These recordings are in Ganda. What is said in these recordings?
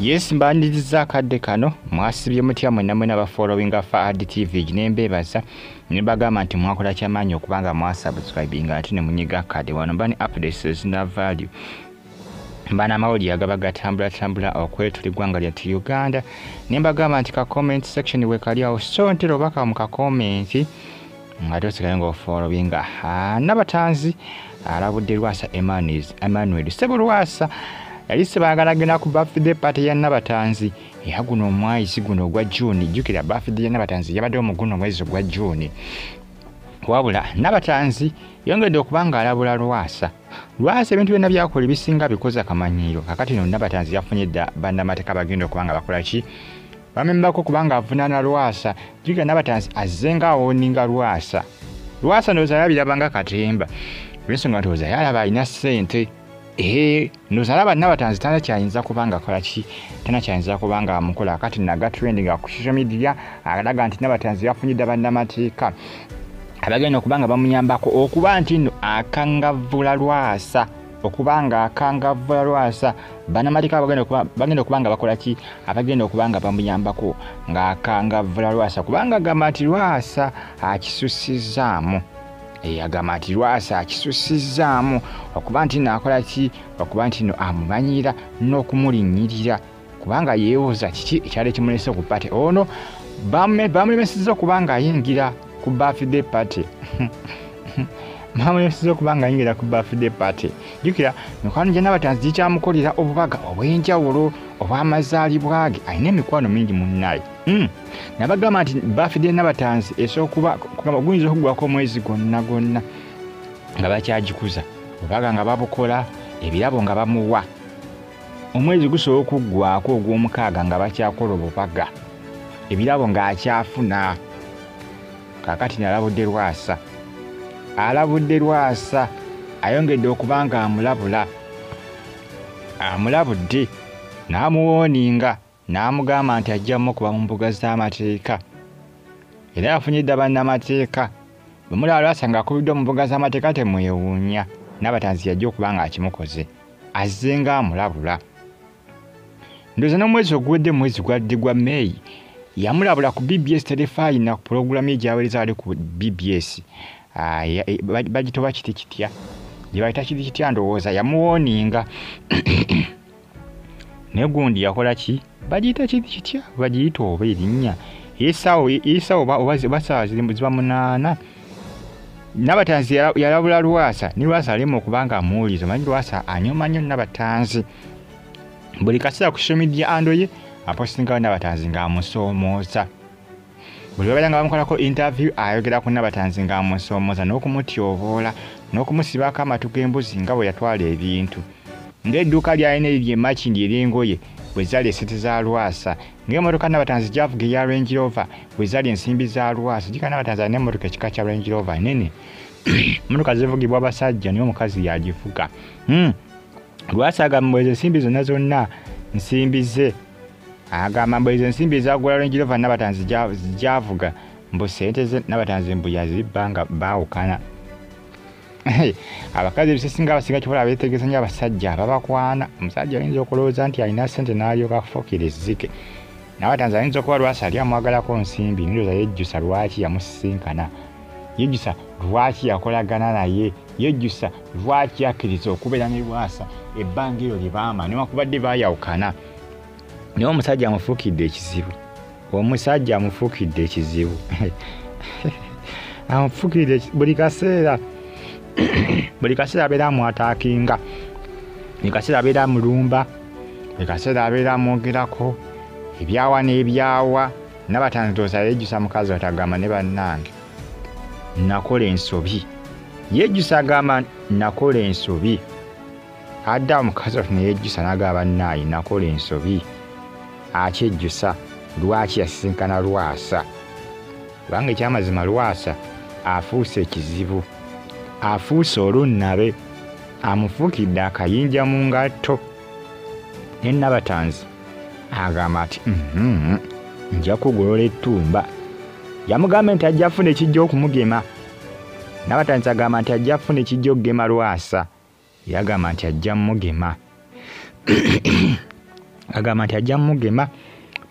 Yes, mbaniriza kadde kano mwasibye mutya mwenna ba following Fahad TV nembebaza nibagamba nti mwakola kyamaanyi okubanga mwasubscribing ate ne munyiga kade wano mbani updates na value mbana mawuli agaba gatambula okwetuligwanga lya Uganda nimbagamba nti ka comment section we kali awo so ntero baka mu ka comment ngatosika ngo following nabatanzi alabudde Lwasa Emmanuel Seburwasa yali sebagalagena ku birthday party ya Nabatanzi yaguno omwezi guno gwa June jukira birthday ya Nabatanzi yabadde omuguno mwezi gwa June wabula Nabatanzi yongedde okubanga alabula Lwasa ebintu byonna byakola bisinga bikoza kamanyiro kakati no Nabatanzi yafunye dda bannamateka bagenda okubanga bakola ki bamembako kubanga avunana Lwasa jukira Nabatanzi azenga awoninga Lwasa ndoza yabirabanga katemba bensonga ndoza yalaba alina ssente nozalaba Nabatanzi tana kyayinza kubanga kola ki tana kyayinza kubanga amukola akati naga trending ku social media agalaga nti Nabatanzi yafunyidde bannamateeka abagenda okubanga bamuyambako okuba nti no akangavula Lwasa okubanga akangavula Lwasa bannamateeka bagenda okubanga bakola ki abagenda okubanga bamuyambako nga akangavula Lwasa kubanga agamba nti Lwasa akisussizaamu agamba nti Lwasa akisussizaamu okuba nti nakola ki okuba nti no amumanyira n'okumulinyirira kubanga yeewoza kiki ekyali kimulese ku party ono bamulemesezza okubanga ayingira ku birthday party bamulemesezza okubanga ayingira ku birthday party jukira mikwano gya Nabatanzi gikyamukolera obubaga obw'enjawulo obw'amazaalibwa ge alina emikwano mingi munnaye nabagamba nti birthday Nabatanzi esookuba guyinza okugwako omwezi gonna nga bakyagikuza obubaga nga babukola ebirabo nga bamuwa omwezi gusobola okuggwako ogw'omukaaga nga bakyakola obubaga ebirabo ng'akyafuna kakati nalabudde Lwasa ayongedde okubanga amulabudde n'amuwooninga n'amugamba nti ajjamu okuba mu mbuga z'amateeka era yafunyidde bannamateeka bwe mulaba Lwasa ng'akubiddwa mu mbuga z'amateeka temwewuunya Nabatanzi yajja okuba ng'akimukoze azze ng'amulabula ndowooza n'omwezi oguwedde mwezi gwa May yamulabula ku BBS Telefine ku pulogulaamu egyaweereza wali ku BBS bagitoba kiti kitya gye bayita kiti kitya ndowooza yamuwooninga naye gundi yakola ki bagiyita kiti kitya bagiyita oba erinnya esaawo oba saawa ziba 8 Nabatanzi yalabula Lwasa ni Lwasa alema okubanga amuwuliza manyi Lwasa anyoma nnyo Nabatanzi buli kaseera ku social media andoye apostingawo Nabatanzi ng'amusoomooza buli babeera nga bamukolako interview ayogera ku Nabatanzi ng'amusoomooza n'okumutyoboola n'okumusibako amatu g'embuzi nga bwe yatwala ebintu ng'edduuka lyalina eryo emakingi ery'engoye bwe zaali esente za Lwasa ng'emmotoka Nabatanzi gy'avuga eya Range Rover bwe zaali ensimbi za Lwasa jika Nabatanzi alina emmotoka ekika kya Range Rover nene emmotoka zivugibwa abasajja naye omukazi yagivuga Lwasa agamba ezo ensimbi zonna nsimbi ze agamba mbu ezo ensimbi ezagula Range Rover Nabatanzi gy'avuga mbu ssente ze Nabatanzi mbu yazibba nga baawukana abakazi ebisesinga abasinga kikola beetegeeza nnyo abasajja ababakwana omusajja ayinza okulowooza nti alina ssente n'alyoka afukira ezzike Nabatanzi ayinza okuba Lwasa ali amwagalako nsimbi ndowooza yejjusa lwaki yamusisinkana yejjusa lwaki yakolagana naye yejjusa lwaki akkiriza okubeera ne Lwasa ebbanga eryo lye baama newankubadde baayawukana naye omusajja amufuukidde ekizibu amufuukidde buli kaseera abeera amwataakinga buli kaseera abeera amulumba buli kaseera abeera amwogerako ebyawa n'ebyawa Nabatanzi ndowooza yejjusa mukazi watagamba ne bannange nakola ensobi yejjusa agamba nakola ensobi adda omukazi waffe neyejjusa n'agamba bannaayi nakola ensobi akyejjusa lwaki yasisinkana Lwasa kubanga ekyamazima Lwasa afuuse ekizibu afuuse olunnabe amufuukidde akayinja mu ngatto ne Nabatanzi agamba ati nja kugolola ettumba yamugamba nti ajja afuna ekijja okumugema Nabatanzi agamba nti ajja afuna ekijja okugema Lwasa yagamba nti ajja mugema agamba nti ajja mugema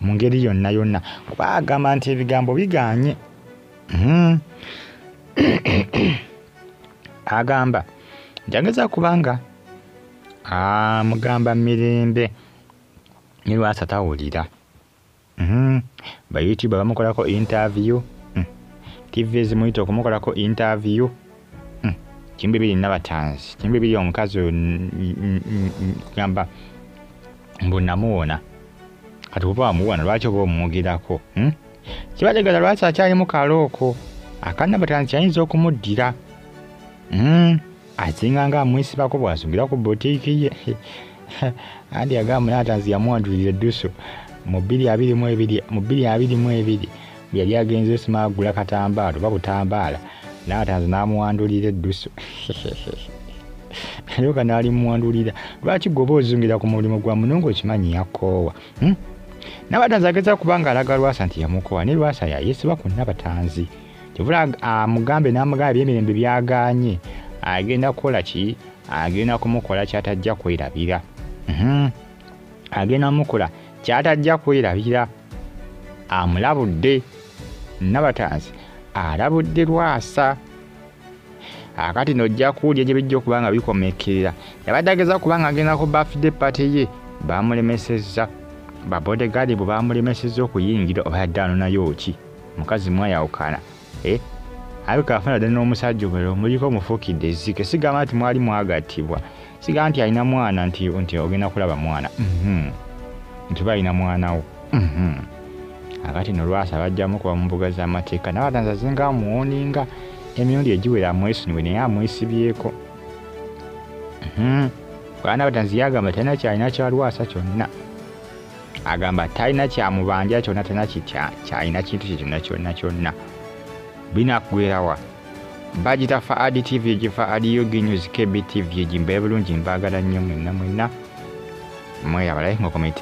mu ngeri yonna kuba agamba nti ebigambo biganye. Agamba njageza kubanga mugamba Mirembe ne Lwasa tawulira. Ba YouTube bamukolako interview, TV ezimuyita okumukolako interview. Kimbe biri Nabatanzi, kimbe biri omukazi gamba mbunamuwona kati kuba amuwona lwaki oba omwogirako. Kibategeeza Lwasa akyali mu kalooko Nabatanzi kyayinza okumuddira. Asinga nga amwisibako bw'asungira ku botiiki ye. Andi agamba Nabatanzi yamuwandulira eddusu mu 2022 yali agenze osima agula katambaala oba butambaala Nabatanzi n'amuwandulira eddusu. Naye kana alimuwandulira lwaki gwoba ozungira ku mulimu gwa Munongo okimanyi yakoowa. Nabatanzi ageza kubanga alaga Lwasa nti yamukoowa ne Lwasa yayesiba ku Nabatanzi. Kivula amugambe n'amugamba emirembe byaganye agenda kukola ki? Agenda kumukola kyatajja kwerabira. Agenda mukola kyatajja kwerabira. Amulabudde Nabatanzi alabudde Lwasa. Akati nojja kuwulya gye bijja okubanga bikomekerera. Yabadde ageza kubanga agenda ku birthday party ye bamulemesezza. Ba bodyguard bo bamulemesezza okuyingira oba yadde anonayo ki mukazi mwayawukana. Abika afuna ddala n'omusajja obwero muliko mufukidde ezzike. Sigamba nti mwali mwagattibwa, sigamba nti alina mwana nti ogenda kulaba mwana. Nti balina mwana wo. Akati no Lwasa bajjamu kuba mu mbuga z'amateeka. Nabatanzi azinga amuwoninga emirundi egiwera amwesonyiwe naye amwesibyeko. Kuba Nabatanzi yagamba talina kyalina kya Lwasa kyonna. Agamba talina kyamubanja kyonna, talina kyalina kintu kye kyonna. Binaggweerawa bagita Faadi TV egifa Adiogi News KBTV egimba bulungi mbaagala nnyo mwenna mweyabalayo nga komenti.